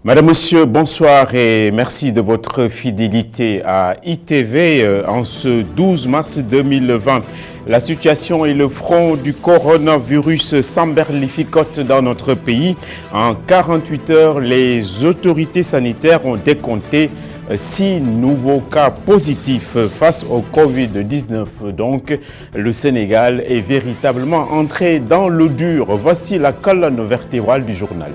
Madame, Monsieur, bonsoir et merci de votre fidélité à ITV en ce 12 mars 2020. La situation et le front du coronavirus s'emberlificotent dans notre pays. En 48 heures, les autorités sanitaires ont décompté 6 nouveaux cas positifs face au Covid-19. Donc, le Sénégal est véritablement entré dans le dur. Voici la colonne vertébrale du journal.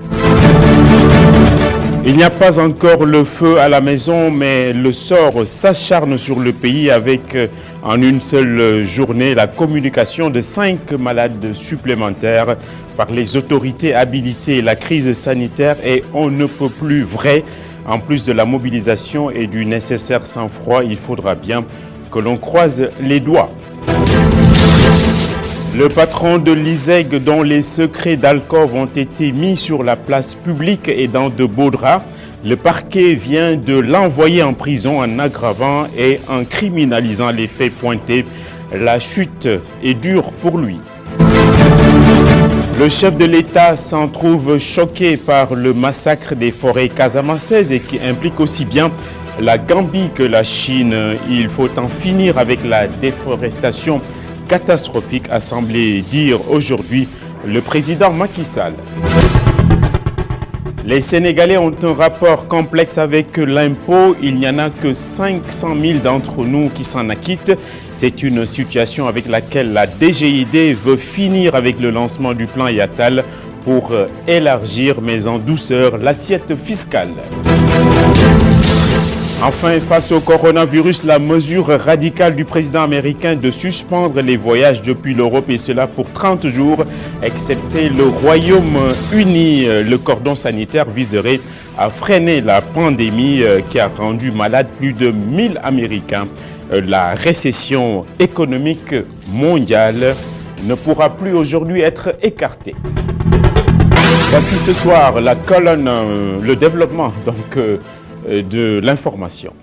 Il n'y a pas encore le feu à la maison, mais le sort s'acharne sur le pays avec, en une seule journée, la communication de 5 malades supplémentaires par les autorités habilitées. La crise sanitaire est on ne peut plus vrai. En plus de la mobilisation et du nécessaire sang-froid, il faudra bien que l'on croise les doigts. Le patron de l'ISEG, dont les secrets d'alcôve ont été mis sur la place publique et dans de beaux draps, le parquet vient de l'envoyer en prison en aggravant et en criminalisant les faits pointés. La chute est dure pour lui. Le chef de l'État s'en trouve choqué par le massacre des forêts casamançaises et qui implique aussi bien la Gambie que la Chine. Il faut en finir avec la déforestation catastrophique, a semblé dire aujourd'hui le président Macky Sall. Les Sénégalais ont un rapport complexe avec l'impôt. Il n'y en a que 500 000 d'entre nous qui s'en acquittent. C'est une situation avec laquelle la DGID veut finir avec le lancement du plan Yatal pour élargir, mais en douceur, l'assiette fiscale. Enfin, face au coronavirus, la mesure radicale du président américain de suspendre les voyages depuis l'Europe, et cela pour 30 jours, excepté le Royaume-Uni. Le cordon sanitaire viserait à freiner la pandémie qui a rendu malade plus de 1000 Américains. La récession économique mondiale ne pourra plus aujourd'hui être écartée. Voici ce soir la colonne, le développement de l'information.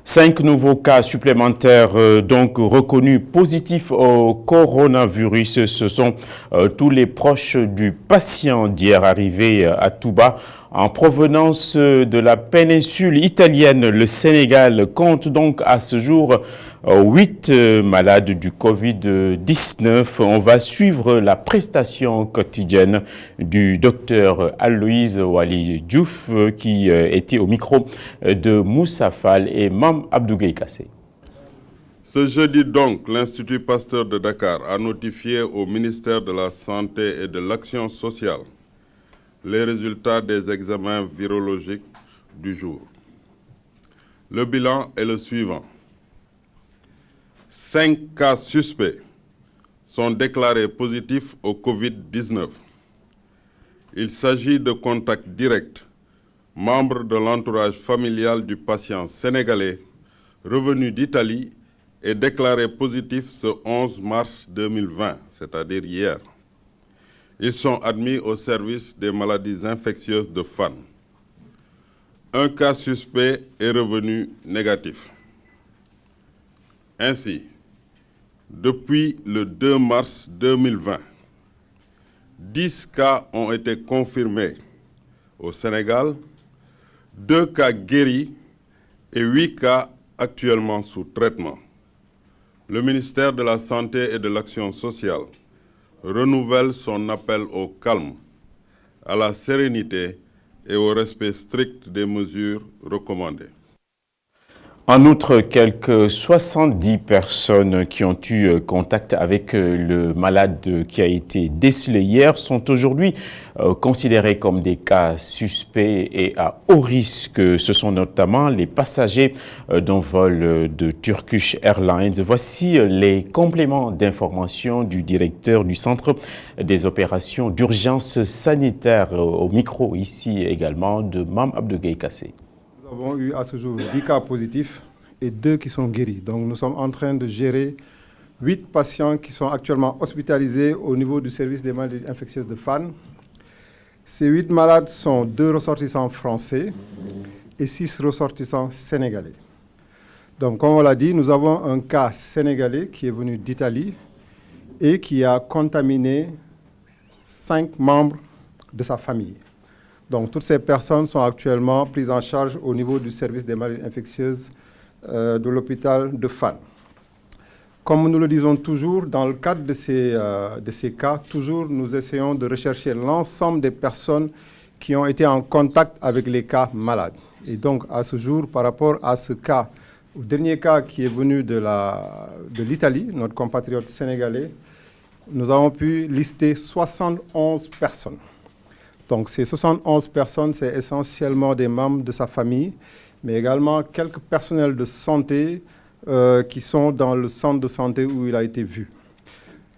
Cinq nouveaux cas supplémentaires donc reconnus positifs au coronavirus. Ce sont tous les proches du patient d'hier arrivé à Touba en provenance de la péninsule italienne. Le Sénégal compte donc à ce jour 8 malades du Covid-19. On va suivre la prestation quotidienne du docteur Aloïse Wali Diouf qui était au micro de Moussa Fall et Mam Abdougueye Kassé. Ce jeudi donc, l'Institut Pasteur de Dakar a notifié au ministère de la Santé et de l'Action sociale les résultats des examens virologiques du jour. Le bilan est le suivant. 5 cas suspects sont déclarés positifs au Covid-19. Il s'agit de contacts directs, membres de l'entourage familial du patient sénégalais revenu d'Italie et déclaré positif ce 11 mars 2020, c'est-à-dire hier. Ils sont admis au service des maladies infectieuses de Fann. Un cas suspect est revenu négatif. Ainsi, depuis le 2 mars 2020, 10 cas ont été confirmés au Sénégal, 2 cas guéris et 8 cas actuellement sous traitement. Le ministère de la Santé et de l'Action sociale renouvelle son appel au calme, à la sérénité et au respect strict des mesures recommandées. En outre, quelques 70 personnes qui ont eu contact avec le malade qui a été décelé hier sont aujourd'hui considérées comme des cas suspects et à haut risque. Ce sont notamment les passagers d'un vol de Turkish Airlines. Voici les compléments d'information du directeur du Centre des opérations d'urgence sanitaire au micro ici également de Mam Abdougueye Kassé. Nous avons eu à ce jour 10 cas positifs et 2 qui sont guéris. Donc nous sommes en train de gérer 8 patients qui sont actuellement hospitalisés au niveau du service des maladies infectieuses de Fann. Ces 8 malades sont 2 ressortissants français et 6 ressortissants sénégalais. Donc, comme on l'a dit, nous avons un cas sénégalais qui est venu d'Italie et qui a contaminé 5 membres de sa famille. Donc, toutes ces personnes sont actuellement prises en charge au niveau du service des maladies infectieuses de l'hôpital de Fann. Comme nous le disons toujours, dans le cadre de ces cas, toujours nous essayons de rechercher l'ensemble des personnes qui ont été en contact avec les cas malades. Et donc, à ce jour, par rapport à ce cas, au dernier cas qui est venu de l'Italie, notre compatriote sénégalais, nous avons pu lister 71 personnes. Donc, ces 71 personnes, c'est essentiellement des membres de sa famille, mais également quelques personnels de santé qui sont dans le centre de santé où il a été vu.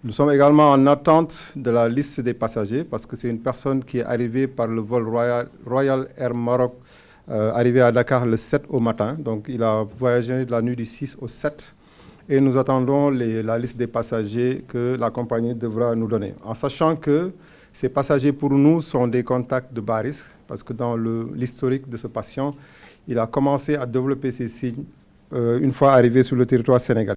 Nous sommes également en attente de la liste des passagers parce que c'est une personne qui est arrivée par le vol Royal Air Maroc, arrivé à Dakar le 7 au matin. Donc, il a voyagé de la nuit du 6 au 7. Et nous attendons la liste des passagers que la compagnie devra nous donner. En sachant que ces passagers, pour nous, sont des contacts de bas risque parce que dans l'historique de ce patient, il a commencé à développer ces signes une fois arrivé sur le territoire sénégalais.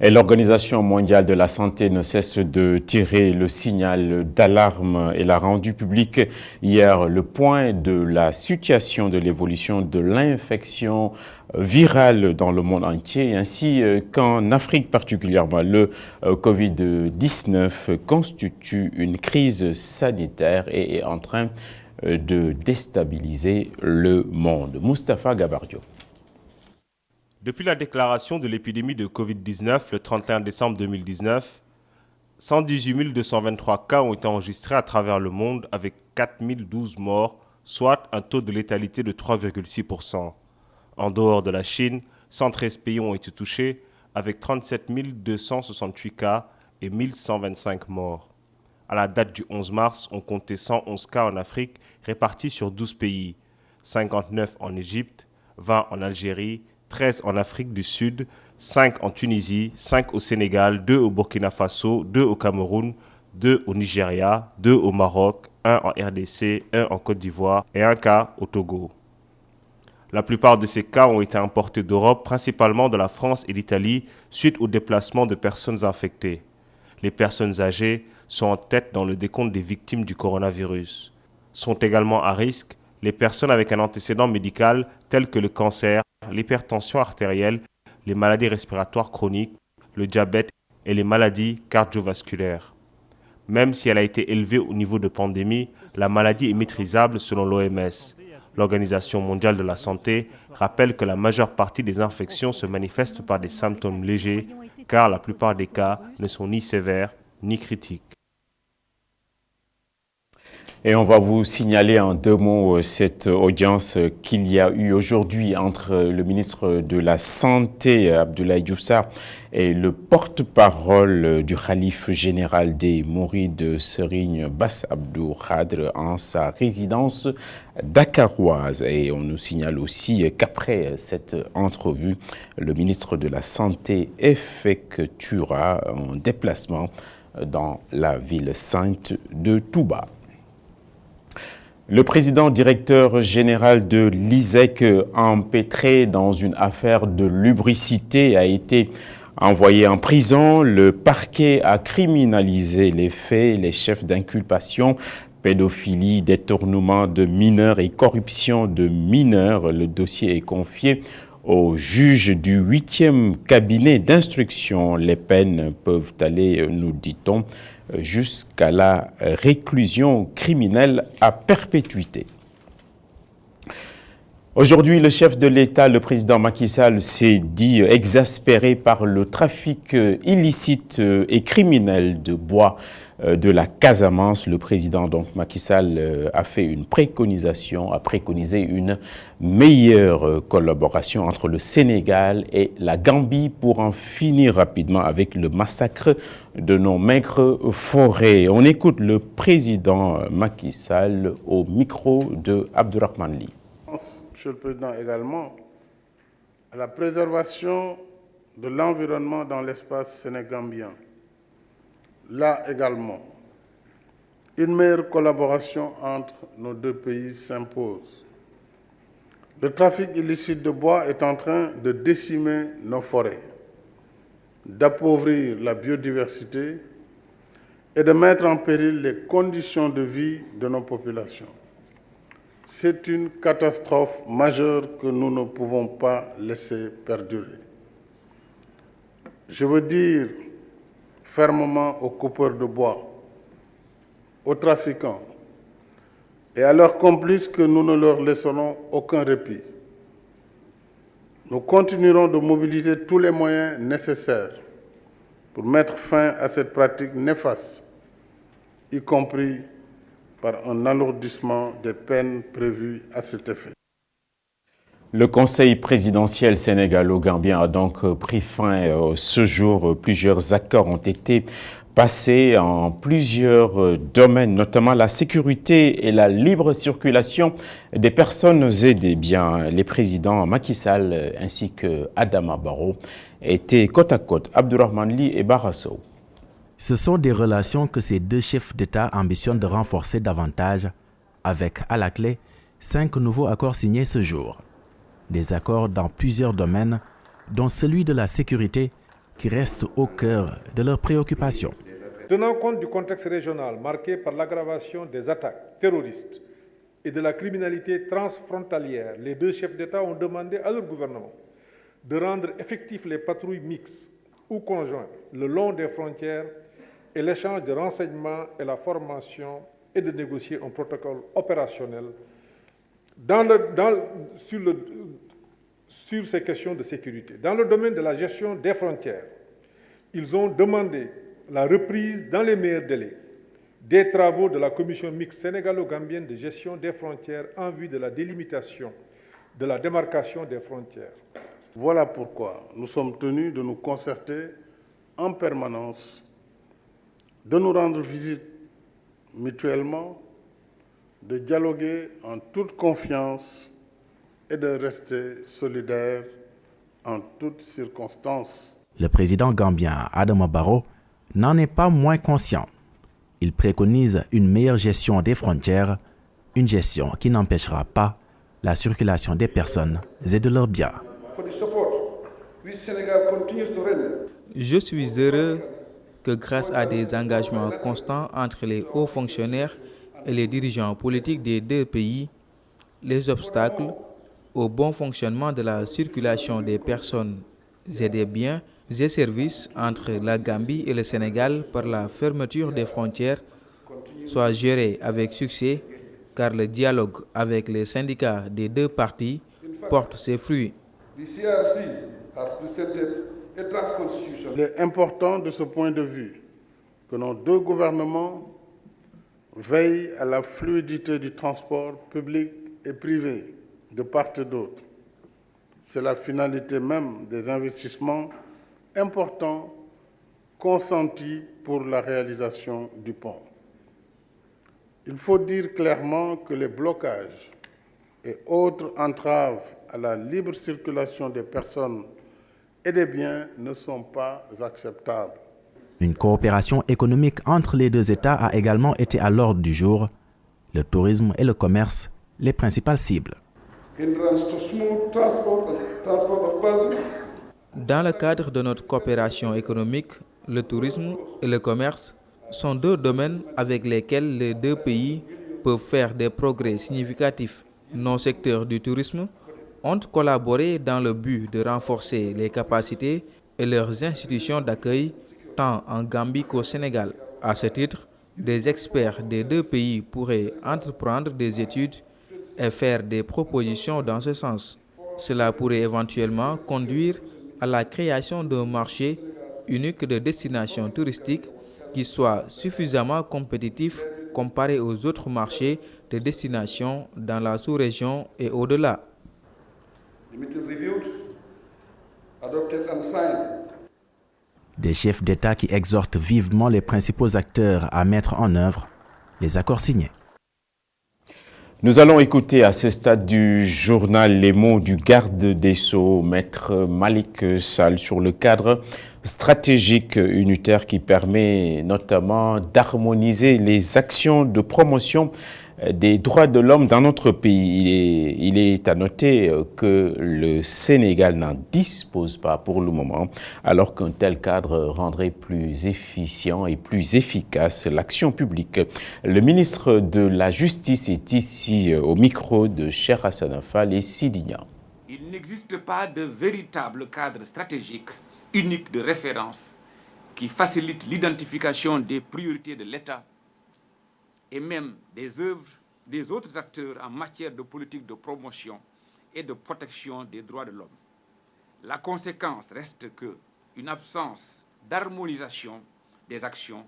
Et l'Organisation mondiale de la santé ne cesse de tirer le signal d'alarme. Elle a rendu public hier le point de la situation de l'évolution de l'infection virale dans le monde entier, ainsi qu'en Afrique particulièrement. Le Covid-19 constitue une crise sanitaire et est en train de déstabiliser le monde. Moustapha Gabardio. Depuis la déclaration de l'épidémie de Covid-19 le 31 décembre 2019, 118 223 cas ont été enregistrés à travers le monde avec 4 012 morts, soit un taux de létalité de 3,6%. En dehors de la Chine, 113 pays ont été touchés avec 37 268 cas et 1125 morts. À la date du 11 mars, on comptait 111 cas en Afrique répartis sur 12 pays, 59 en Égypte, 20 en Algérie, 13 en Afrique du Sud, 5 en Tunisie, 5 au Sénégal, 2 au Burkina Faso, 2 au Cameroun, 2 au Nigeria, 2 au Maroc, 1 en RDC, 1 en Côte d'Ivoire et 1 cas au Togo. La plupart de ces cas ont été importés d'Europe, principalement de la France et l'Italie, suite au déplacement de personnes infectées. Les personnes âgées sont en tête dans le décompte des victimes du coronavirus. Sont également à risque les personnes avec un antécédent médical tel que le cancer, l'hypertension artérielle, les maladies respiratoires chroniques, le diabète et les maladies cardiovasculaires. Même si elle a été élevée au niveau de pandémie, la maladie est maîtrisable selon l'OMS. L'Organisation mondiale de la santé rappelle que la majeure partie des infections se manifestent par des symptômes légers, car la plupart des cas ne sont ni sévères ni critiques. Et on va vous signaler en 2 mots cette audience qu'il y a eu aujourd'hui entre le ministre de la Santé, Abdoulaye Diouf Sarr, et le porte-parole du khalife général des Mourides, Serigne Bass Abdou Khadre, en sa résidence dakaroise. Et on nous signale aussi qu'après cette entrevue, le ministre de la Santé effectuera un déplacement dans la ville sainte de Touba. Le président directeur général de l'ISEC, empêtré dans une affaire de lubricité, a été envoyé en prison. Le parquet a criminalisé les faits, les chefs d'inculpation, pédophilie, détournement de mineurs et corruption de mineurs. Le dossier est confié au juge du 8e cabinet d'instruction. Les peines peuvent aller, nous dit-on, jusqu'à la réclusion criminelle à perpétuité. Aujourd'hui, le chef de l'État, le président Macky Sall, s'est dit exaspéré par le trafic illicite et criminel de bois de la Casamance. Le président donc Macky Sall a fait une préconisation, a préconisé une meilleure collaboration entre le Sénégal et la Gambie pour en finir rapidement avec le massacre de nos maigres forêts. On écoute le président Macky Sall au micro de Abdourahmane Ly. Monsieur le Président, également, à la préservation de l'environnement dans l'espace sénégambien. Là également, une meilleure collaboration entre nos 2 pays s'impose. Le trafic illicite de bois est en train de décimer nos forêts, d'appauvrir la biodiversité et de mettre en péril les conditions de vie de nos populations. C'est une catastrophe majeure que nous ne pouvons pas laisser perdurer. Je veux dire fermement aux coupeurs de bois, aux trafiquants et à leurs complices que nous ne leur laisserons aucun répit. Nous continuerons de mobiliser tous les moyens nécessaires pour mettre fin à cette pratique néfaste, y compris par un alourdissement des peines prévues à cet effet. Le Conseil présidentiel sénégalo-gambien a donc pris fin ce jour. Plusieurs accords ont été passés en plusieurs domaines, notamment la sécurité et la libre circulation des personnes et des biens. Les présidents Macky Sall ainsi que Adama Barrow étaient côte à côte, Abdourahmane Ly et Bara Sow. Ce sont des relations que ces deux chefs d'État ambitionnent de renforcer davantage, avec à la clé 5 nouveaux accords signés ce jour. Des accords dans plusieurs domaines, dont celui de la sécurité, qui reste au cœur de leurs préoccupations. Tenant compte du contexte régional marqué par l'aggravation des attaques terroristes et de la criminalité transfrontalière, les deux chefs d'État ont demandé à leur gouvernement de rendre effectifs les patrouilles mixtes ou conjointes le long des frontières et l'échange de renseignements et la formation et de négocier un protocole opérationnel sur ces questions de sécurité. Dans le domaine de la gestion des frontières, ils ont demandé la reprise dans les meilleurs délais des travaux de la commission mixte sénégalo-gambienne de gestion des frontières en vue de la délimitation de la démarcation des frontières. Voilà pourquoi nous sommes tenus de nous concerter en permanence, de nous rendre visite mutuellement, de dialoguer en toute confiance et de rester solidaires en toutes circonstances. Le président gambien Adama Barrow n'en est pas moins conscient. Il préconise une meilleure gestion des frontières, une gestion qui n'empêchera pas la circulation des personnes et de leurs biens. Je suis heureux que grâce à des engagements constants entre les hauts fonctionnaires et les dirigeants politiques des deux pays, les obstacles au bon fonctionnement de la circulation des personnes et des biens et services entre la Gambie et le Sénégal par la fermeture des frontières soient gérés avec succès, car le dialogue avec les syndicats des deux parties porte ses fruits. Il est important de ce point de vue que nos deux gouvernements veillent à la fluidité du transport public et privé de part et d'autre. C'est la finalité même des investissements importants consentis pour la réalisation du pont. Il faut dire clairement que les blocages et autres entraves à la libre circulation des personnes et des biens ne sont pas acceptables. Une coopération économique entre les deux États a également été à l'ordre du jour. Le tourisme et le commerce, les principales cibles. Dans le cadre de notre coopération économique, le tourisme et le commerce sont deux domaines avec lesquels les deux pays peuvent faire des progrès significatifs. Nos secteurs du tourisme ont collaboré dans le but de renforcer les capacités et leurs institutions d'accueil tant en Gambie qu'au Sénégal. À ce titre, des experts des deux pays pourraient entreprendre des études et faire des propositions dans ce sens. Cela pourrait éventuellement conduire à la création d'un marché unique de destination touristique qui soit suffisamment compétitif comparé aux autres marchés de destination dans la sous-région et au-delà. Des chefs d'État qui exhortent vivement les principaux acteurs à mettre en œuvre les accords signés. Nous allons écouter à ce stade du journal les mots du garde des Sceaux, Maître Malick Sall, sur le cadre stratégique unitaire qui permet notamment d'harmoniser les actions de promotion des droits de l'homme dans notre pays. Il est à noter que le Sénégal n'en dispose pas pour le moment, alors qu'un tel cadre rendrait plus efficient et plus efficace l'action publique. Le ministre de la Justice est ici au micro de Cheikh Hassan Fall et Sidigna. Il n'existe pas de véritable cadre stratégique unique de référence qui facilite l'identification des priorités de l'État et même des œuvres des autres acteurs en matière de politique de promotion et de protection des droits de l'homme. La conséquence reste qu'une absence d'harmonisation des actions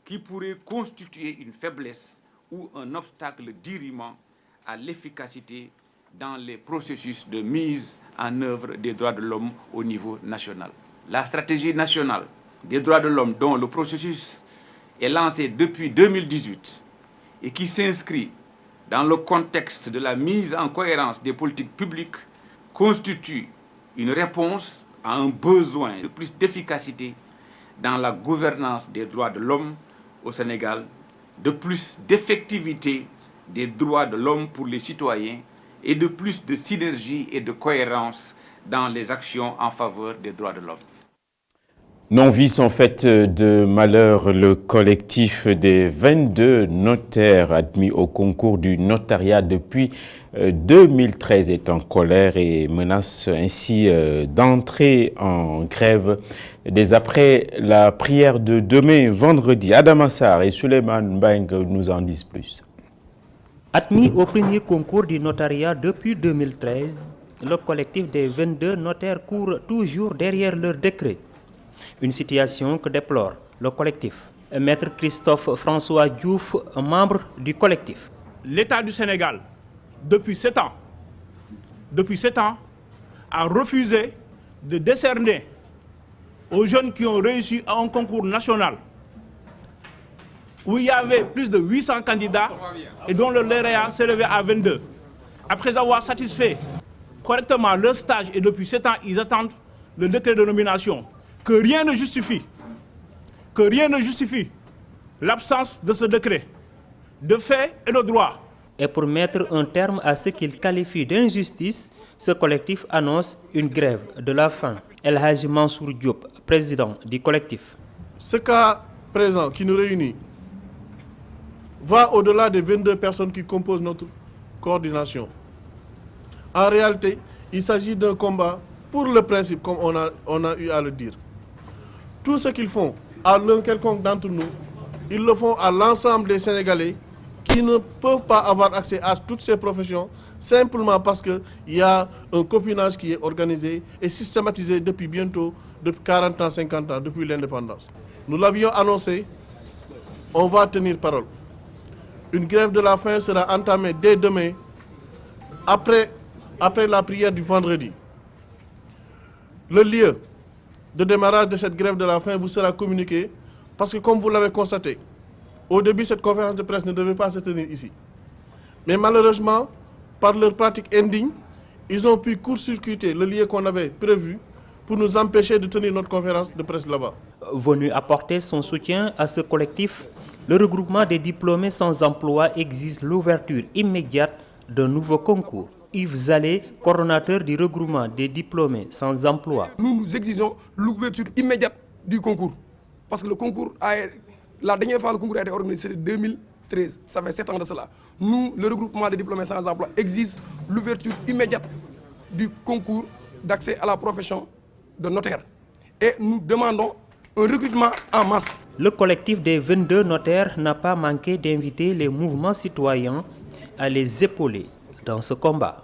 qui pourrait constituer une faiblesse ou un obstacle dirimant à l'efficacité dans les processus de mise en œuvre des droits de l'homme au niveau national. La stratégie nationale des droits de l'homme dont le processus est lancé depuis 2018 et qui s'inscrit dans le contexte de la mise en cohérence des politiques publiques constitue une réponse à un besoin de plus d'efficacité dans la gouvernance des droits de l'homme au Sénégal, de plus d'effectivité des droits de l'homme pour les citoyens et de plus de synergie et de cohérence dans les actions en faveur des droits de l'homme. Non-vice en fait de malheur, le collectif des 22 notaires admis au concours du notariat depuis 2013 est en colère et menace ainsi d'entrer en grève dès après la prière de demain vendredi. Adam Assar et Suleiman Mbeng nous en disent plus. Admis au premier concours du notariat depuis 2013, le collectif des 22 notaires court toujours derrière leur décret. Une situation que déplore le collectif. Maître Christophe François Diouf, membre du collectif. L'État du Sénégal, depuis 7 ans, a refusé de décerner aux jeunes qui ont réussi à un concours national où il y avait plus de 800 candidats et dont le lauréat s'élevait à 22. Après avoir satisfait correctement leur stage et depuis 7 ans, ils attendent le décret de nomination. Que rien ne justifie l'absence de ce décret, de fait et de droit. Et pour mettre un terme à ce qu'il qualifie d'injustice, ce collectif annonce une grève de la faim. El Hadji Mansour Diop, président du collectif. Ce cas présent qui nous réunit va au-delà des 22 personnes qui composent notre coordination. En réalité, il s'agit d'un combat pour le principe, comme on a eu à le dire. Tout ce qu'ils font à l'un quelconque d'entre nous, ils le font à l'ensemble des Sénégalais qui ne peuvent pas avoir accès à toutes ces professions simplement parce qu'il y a un copinage qui est organisé et systématisé depuis 40 ans, 50 ans, depuis l'indépendance. Nous l'avions annoncé, on va tenir parole. Une grève de la faim sera entamée dès demain, après la prière du vendredi. Le lieu de démarrage de cette grève de la faim vous sera communiqué parce que, comme vous l'avez constaté, au début, cette conférence de presse ne devait pas se tenir ici. Mais malheureusement, par leur pratique indigne, ils ont pu court-circuiter le lieu qu'on avait prévu pour nous empêcher de tenir notre conférence de presse là-bas. Venu apporter son soutien à ce collectif, le regroupement des diplômés sans emploi exige l'ouverture immédiate d'un nouveau concours. Yves Zalé, coordonnateur du regroupement des diplômés sans emploi. Nous exigeons l'ouverture immédiate du concours. Parce que la dernière fois le concours a été organisé, c'était 2013. Ça fait 7 ans de cela. Nous, le regroupement des diplômés sans emploi, exige l'ouverture immédiate du concours d'accès à la profession de notaire. Et nous demandons un recrutement en masse. Le collectif des 22 notaires n'a pas manqué d'inviter les mouvements citoyens à les épauler dans ce combat.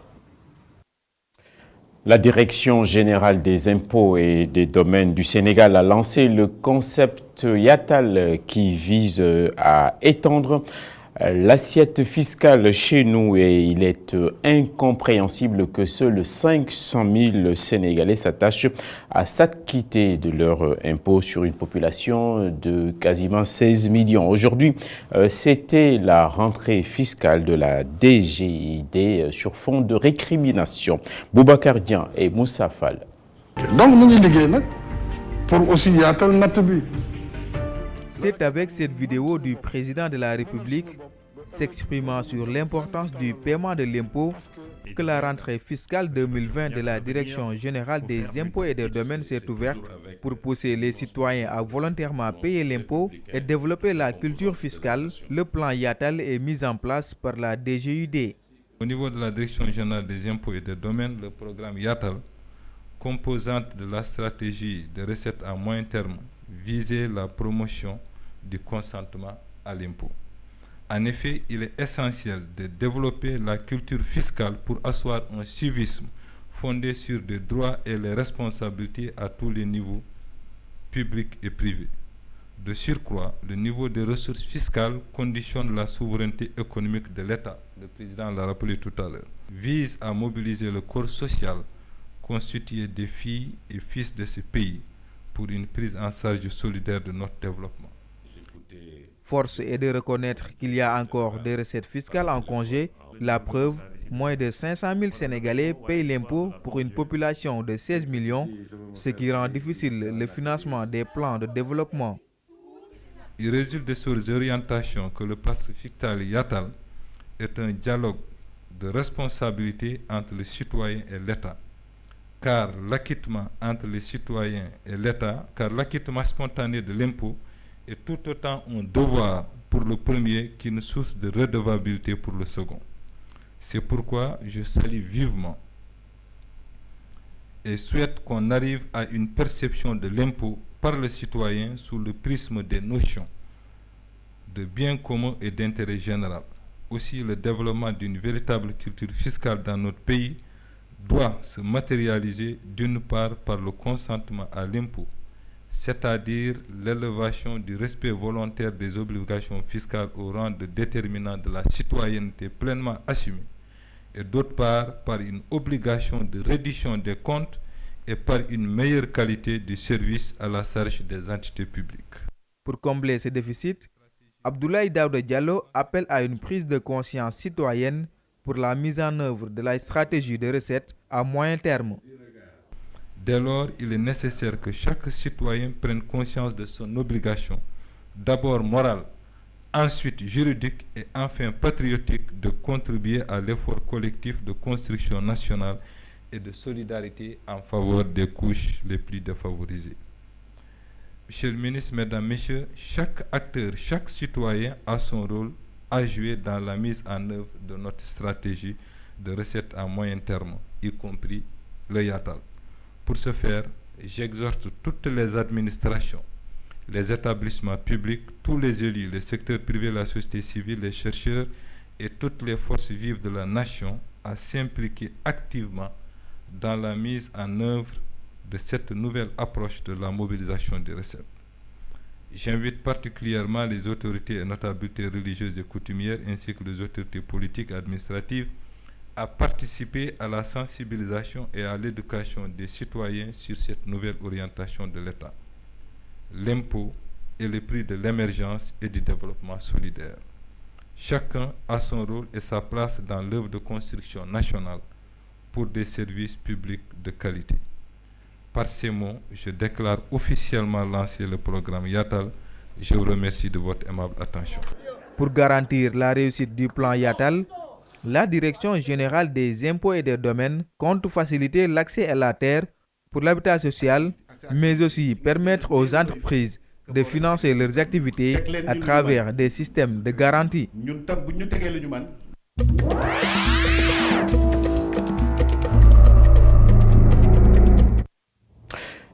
La Direction générale des impôts et des domaines du Sénégal a lancé le concept Yatal qui vise à étendre l'assiette fiscale chez nous et il est incompréhensible que seuls 500 000 Sénégalais s'attachent à s'acquitter de leurs impôts sur une population de quasiment 16 millions. Aujourd'hui, c'était la rentrée fiscale de la DGID sur fond de récrimination. Boubacar Dian et Moussa Fall. Donc, nous disons pour aussi Yatal Nathabi. C'est avec cette vidéo du président de la République s'exprimant sur l'importance du paiement de l'impôt, que la rentrée fiscale 2020 de la Direction générale des impôts et des domaines s'est ouverte pour pousser les citoyens à volontairement payer l'impôt et développer la culture fiscale. Le plan Yatal est mis en place par la DGUD. Au niveau de la Direction générale des impôts et des domaines, le programme Yatal, composante de la stratégie de recettes à moyen terme, visait la promotion du consentement à l'impôt. En effet, il est essentiel de développer la culture fiscale pour asseoir un civisme fondé sur des droits et les responsabilités à tous les niveaux, publics et privés. De surcroît, le niveau des ressources fiscales conditionne la souveraineté économique de l'État. Le président l'a rappelé tout à l'heure. Vise à mobiliser le corps social constitué des filles et fils de ce pays pour une prise en charge solidaire de notre développement. Force est de reconnaître qu'il y a encore des recettes fiscales en congé. La preuve, moins de 500 000 Sénégalais payent l'impôt pour une population de 16 millions, ce qui rend difficile le financement des plans de développement. Il résulte de ces orientations que le pacte fiscal Yatal est un dialogue de responsabilité entre les citoyens et l'État, car l'acquittement entre les citoyens et l'État, car l'acquittement spontané de l'impôt est tout autant un devoir pour le premier qu'une source de redevabilité pour le second. C'est pourquoi je salue vivement et souhaite qu'on arrive à une perception de l'impôt par le citoyen sous le prisme des notions de bien commun et d'intérêt général. Aussi, le développement d'une véritable culture fiscale dans notre pays doit se matérialiser d'une part par le consentement à l'impôt, c'est-à-dire l'élévation du respect volontaire des obligations fiscales au rang de déterminant de la citoyenneté pleinement assumée, et d'autre part par une obligation de reddition des comptes et par une meilleure qualité du service à la charge des entités publiques. Pour combler ces déficits, Abdoulaye Daouda Diallo appelle à une prise de conscience citoyenne pour la mise en œuvre de la stratégie de recettes à moyen terme. Dès lors, il est nécessaire que chaque citoyen prenne conscience de son obligation, d'abord morale, ensuite juridique et enfin patriotique, de contribuer à l'effort collectif de construction nationale et de solidarité en faveur des couches les plus défavorisées. Monsieur le ministre, mesdames, messieurs, chaque acteur, chaque citoyen a son rôle à jouer dans la mise en œuvre de notre stratégie de recettes à moyen terme, y compris le Yatal. Pour ce faire, j'exhorte toutes les administrations, les établissements publics, tous les élus, les secteurs privés, la société civile, les chercheurs et toutes les forces vives de la nation à s'impliquer activement dans la mise en œuvre de cette nouvelle approche de la mobilisation des recettes. J'invite particulièrement les autorités et notabilités religieuses et coutumières ainsi que les autorités politiques et administratives à participer à la sensibilisation et à l'éducation des citoyens sur cette nouvelle orientation de l'État. L'impôt est le prix de l'émergence et du développement solidaire. Chacun a son rôle et sa place dans l'œuvre de construction nationale pour des services publics de qualité. Par ces mots, je déclare officiellement lancer le programme Yatal. Je vous remercie de votre aimable attention. Pour garantir la réussite du plan Yatal, la Direction générale des impôts et des domaines compte faciliter l'accès à la terre pour l'habitat social, mais aussi permettre aux entreprises de financer leurs activités à travers des systèmes de garantie.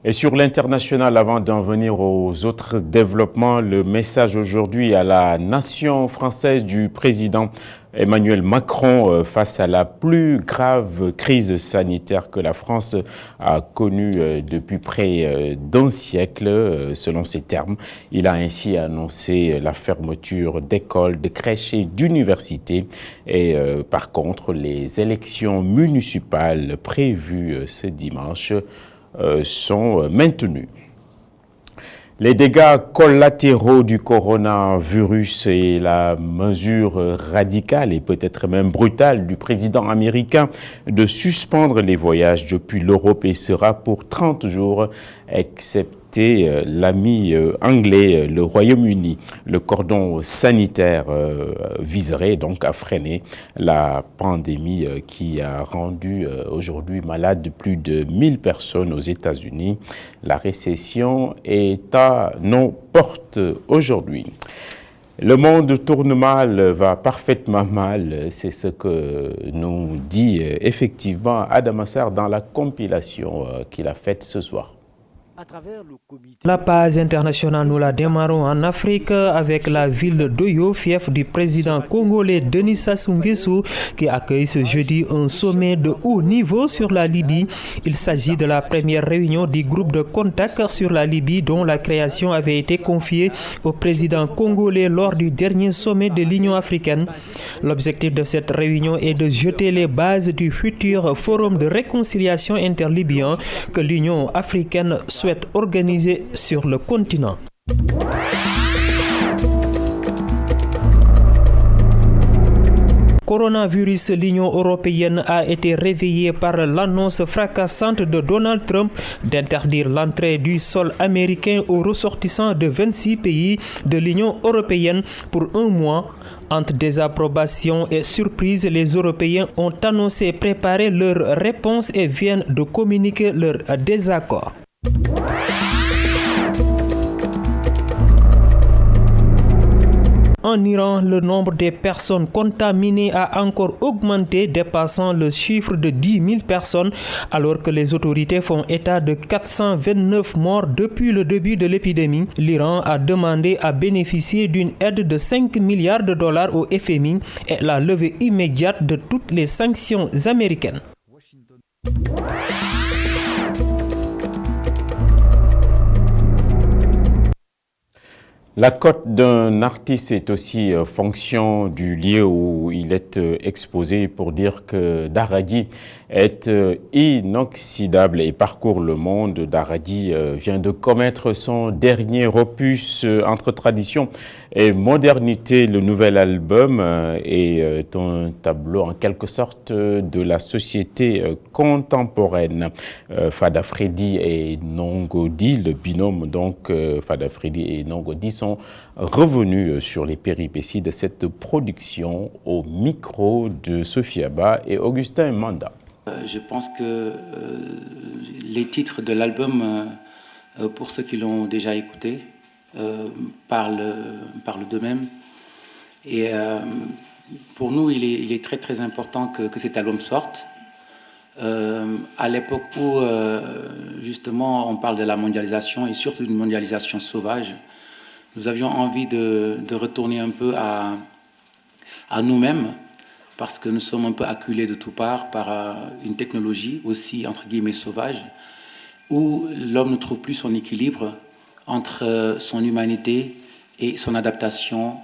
Et sur l'international, avant d'en venir aux autres développements, le message aujourd'hui à la nation française du président Emmanuel Macron face à la plus grave crise sanitaire que la France a connue depuis près d'un siècle, selon ses termes. Il a ainsi annoncé la fermeture d'écoles, de crèches et d'universités. Et par contre, les élections municipales prévues ce dimanche sont maintenus. Les dégâts collatéraux du coronavirus et la mesure radicale et peut-être même brutale du président américain de suspendre les voyages depuis l'Europe et sera pour 30 jours, excepté visité l'ami anglais, le Royaume-Uni. Le cordon sanitaire viserait donc à freiner la pandémie qui a rendu aujourd'hui malade plus de 1000 personnes aux États-Unis. La récession est à nos portes aujourd'hui. Le monde tourne mal, va parfaitement mal, c'est ce que nous dit effectivement Adam Assar dans la compilation qu'il a faite ce soir. La pause internationale, nous la démarrons en Afrique avec la ville d'Oyo, fief du président congolais Denis Sassou Nguesso, qui accueille ce jeudi un sommet de haut niveau sur la Libye. Il s'agit de la première réunion du groupe de contact sur la Libye dont la création avait été confiée au président congolais lors du dernier sommet de l'Union africaine. L'objectif de cette réunion est de jeter les bases du futur forum de réconciliation interlibyen que l'Union africaine souhaite organisé sur le continent. Coronavirus, l'Union européenne a été réveillée par l'annonce fracassante de Donald Trump d'interdire l'entrée du sol américain aux ressortissants de 26 pays de l'Union européenne pour un mois. Entre désapprobation et surprise, les Européens ont annoncé préparer leur réponse et viennent de communiquer leur désaccord. En Iran, le nombre de personnes contaminées a encore augmenté, dépassant le chiffre de 10 000 personnes, alors que les autorités font état de 429 morts depuis le début de l'épidémie. L'Iran a demandé à bénéficier d'une aide de 5 milliards de dollars au FMI et la levée immédiate de toutes les sanctions américaines. La cote d'un artiste est aussi fonction du lieu où il est exposé, pour dire que Daradi est inoxydable et parcourt le monde. Daradi vient de commettre son dernier opus entre tradition et modernité. Le nouvel album est un tableau en quelque sorte de la société contemporaine. Fada Freddy et Nongodi, le binôme donc Fada Freddy et Nongodi sont revenus sur les péripéties de cette production au micro de Sophia Ba et Augustin Manda. Je pense que les titres de l'album, pour ceux qui l'ont déjà écouté, parlent d'eux-mêmes. Et pour nous, il est très très important que cet album sorte. À l'époque où justement on parle de la mondialisation et surtout d'une mondialisation sauvage, nous avions envie de retourner un peu à nous-mêmes, parce que nous sommes un peu acculés de toutes parts par une technologie aussi entre guillemets sauvage, où l'homme ne trouve plus son équilibre entre son humanité et son adaptation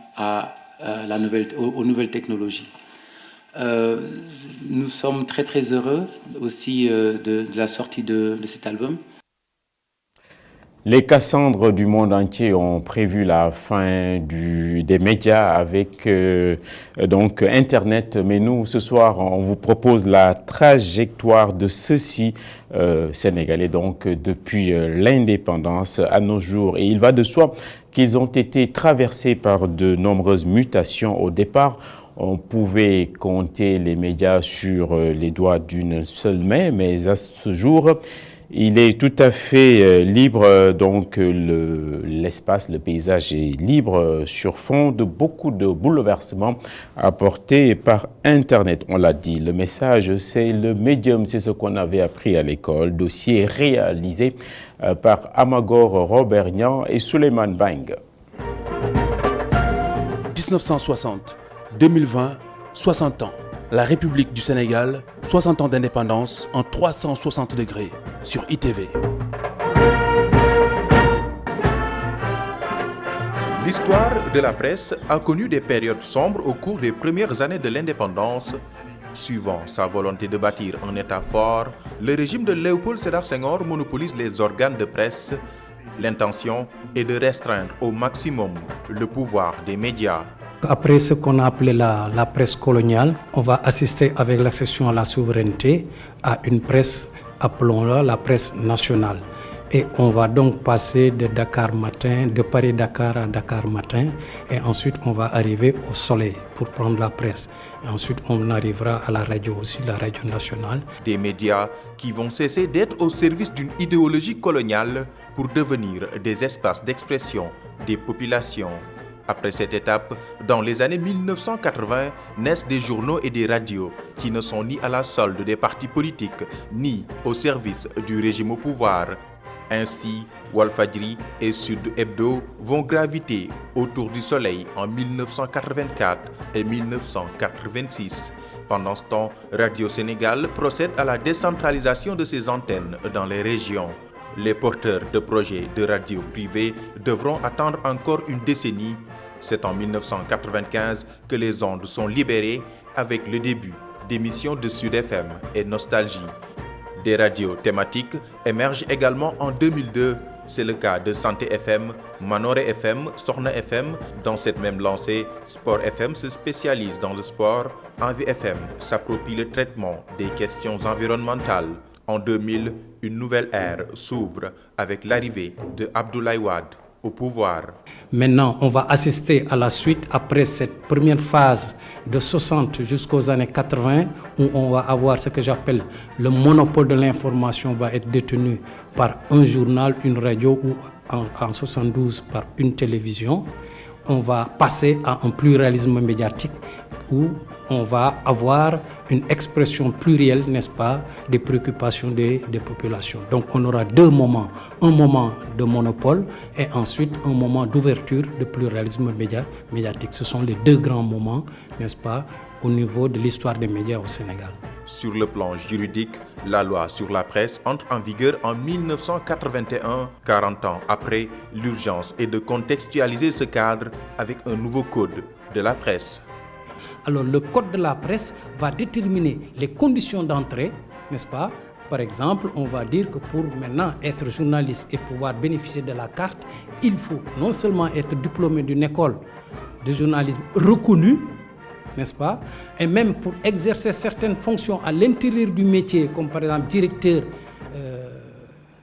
aux nouvelles technologies. Nous sommes très très heureux aussi de la sortie de cet album. Les Cassandres du monde entier ont prévu la fin des médias avec donc Internet. Mais nous, ce soir, on vous propose la trajectoire de ceux-ci sénégalais, donc depuis l'indépendance à nos jours. Et il va de soi qu'ils ont été traversés par de nombreuses mutations. Au départ, on pouvait compter les médias sur les doigts d'une seule main, mais à ce jour, il est tout à fait libre, donc l'espace, le paysage est libre sur fond de beaucoup de bouleversements apportés par Internet. On l'a dit, le message, c'est le médium, c'est ce qu'on avait appris à l'école. Dossier réalisé par Amagor Robernian et Suleiman Bang. 1960, 2020, 60 ans. La République du Sénégal, 60 ans d'indépendance en 360 degrés sur ITV. L'histoire de la presse a connu des périodes sombres au cours des premières années de l'indépendance. Suivant sa volonté de bâtir un État fort, le régime de Léopold Sédar Senghor monopolise les organes de presse. L'intention est de restreindre au maximum le pouvoir des médias. Après ce qu'on a appelé la presse coloniale, on va assister avec l'accession à la souveraineté à une presse, appelons-la la presse nationale. Et on va donc passer de Paris-Dakar à Dakar matin. Et ensuite, on va arriver au Soleil pour prendre la presse. Et ensuite, on arrivera à la radio aussi, la radio nationale. Des médias qui vont cesser d'être au service d'une idéologie coloniale pour devenir des espaces d'expression des populations. Après cette étape, dans les années 1980, naissent des journaux et des radios qui ne sont ni à la solde des partis politiques, ni au service du régime au pouvoir. Ainsi, Walfadjri et Sud Hebdo vont graviter autour du Soleil en 1984 et 1986. Pendant ce temps, Radio Sénégal procède à la décentralisation de ses antennes dans les régions. Les porteurs de projets de radio privés devront attendre encore une décennie. C'est en 1995 que les ondes sont libérées avec le début d'émissions de Sud FM et Nostalgie. Des radios thématiques émergent également en 2002. C'est le cas de Santé FM, Manoré FM, Sorna FM. Dans cette même lancée, Sport FM se spécialise dans le sport. Envie FM s'approprie le traitement des questions environnementales. En 2000, une nouvelle ère s'ouvre avec l'arrivée de Abdoulaye Wade au pouvoir. Maintenant, on va assister à la suite, après cette première phase de 60 jusqu'aux années 80, où on va avoir ce que j'appelle le monopole de l'information va être détenu par un journal, une radio ou en 72 par une télévision. On va passer à un pluralisme médiatique où on va avoir une expression plurielle, n'est-ce pas, des préoccupations des populations. Donc on aura deux moments, un moment de monopole et ensuite un moment d'ouverture, de pluralisme médiatique. Ce sont les deux grands moments, n'est-ce pas, au niveau de l'histoire des médias au Sénégal. Sur le plan juridique, la loi sur la presse entre en vigueur en 1981. 40 ans après, l'urgence est de contextualiser ce cadre avec un nouveau code de la presse. Alors le code de la presse va déterminer les conditions d'entrée, n'est-ce pas? Par exemple, on va dire que pour maintenant être journaliste et pouvoir bénéficier de la carte, il faut non seulement être diplômé d'une école de journalisme reconnue, n'est-ce pas? Et même pour exercer certaines fonctions à l'intérieur du métier, comme par exemple directeur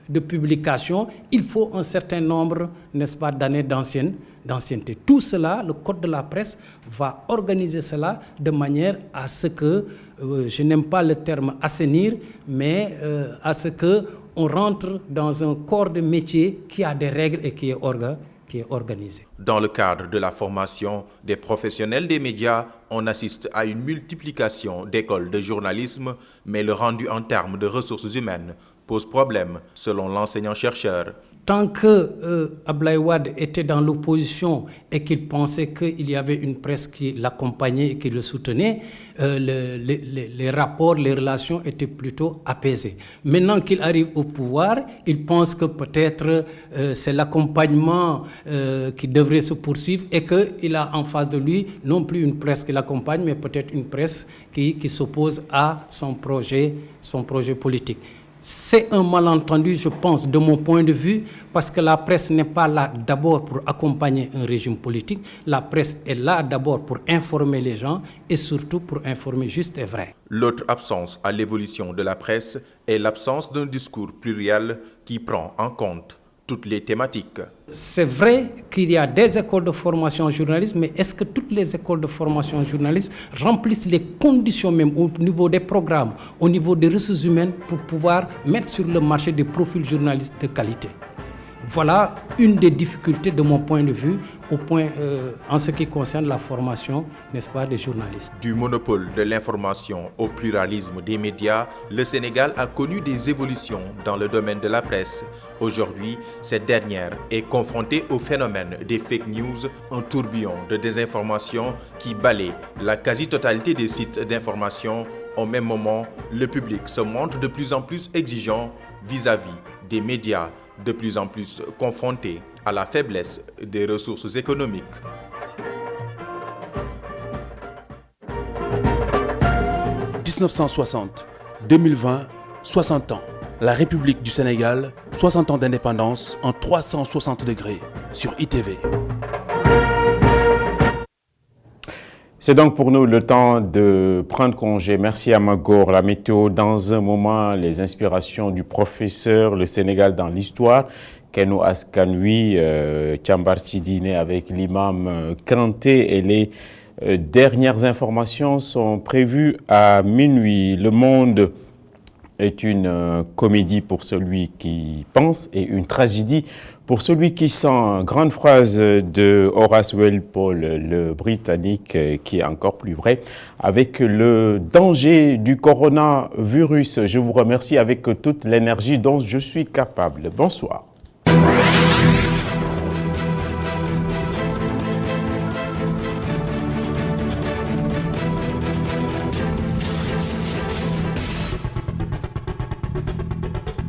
de publication, il faut un certain nombre, n'est-ce pas, d'années d'ancienneté. Tout cela, le code de la presse va organiser cela de manière à ce que, je n'aime pas le terme assainir, mais à ce qu'on rentre dans un corps de métier qui a des règles et qui est organisé. Dans le cadre de la formation des professionnels des médias, on assiste à une multiplication d'écoles de journalisme, mais le rendu en termes de ressources humaines pose problème, selon l'enseignant-chercheur. Tant que Abdoulaye Wade était dans l'opposition et qu'il pensait qu'il y avait une presse qui l'accompagnait et qui le soutenait, les rapports, les relations étaient plutôt apaisées. Maintenant qu'il arrive au pouvoir, il pense que peut-être c'est l'accompagnement qui devrait se poursuivre et qu'il a en face de lui non plus une presse qui l'accompagne, mais peut-être une presse qui s'oppose à son projet politique. C'est un malentendu, je pense, de mon point de vue, parce que la presse n'est pas là d'abord pour accompagner un régime politique. La presse est là d'abord pour informer les gens et surtout pour informer juste et vrai. L'autre absence à l'évolution de la presse est l'absence d'un discours pluriel qui prend en compte toutes les thématiques. C'est vrai qu'il y a des écoles de formation en journalisme, mais est-ce que toutes les écoles de formation en journalisme remplissent les conditions même au niveau des programmes, au niveau des ressources humaines pour pouvoir mettre sur le marché des profils journalistes de qualité? Voilà une des difficultés de mon point de vue en ce qui concerne la formation, n'est-ce pas, des journalistes. Du monopole de l'information au pluralisme des médias, le Sénégal a connu des évolutions dans le domaine de la presse. Aujourd'hui, cette dernière est confrontée au phénomène des fake news, un tourbillon de désinformation qui balaie la quasi-totalité des sites d'information. Au même moment, le public se montre de plus en plus exigeant vis-à-vis des médias, de plus en plus confrontés à la faiblesse des ressources économiques. « 1960, 2020, 60 ans. La République du Sénégal, 60 ans d'indépendance en 360 degrés sur ITV. C'est donc pour nous le temps de prendre congé. Merci à Magor. La météo dans un moment, les inspirations du professeur, le Sénégal dans l'histoire, Keno Askanui, Tchambarchidine avec l'imam Kanté et les dernières informations sont prévues à minuit. Le monde est une comédie pour celui qui pense et une tragédie pour celui qui sent. Grande phrase de Horace Walpole, le Britannique, qui est encore plus vrai avec le danger du coronavirus. Je vous remercie avec toute l'énergie dont je suis capable. Bonsoir.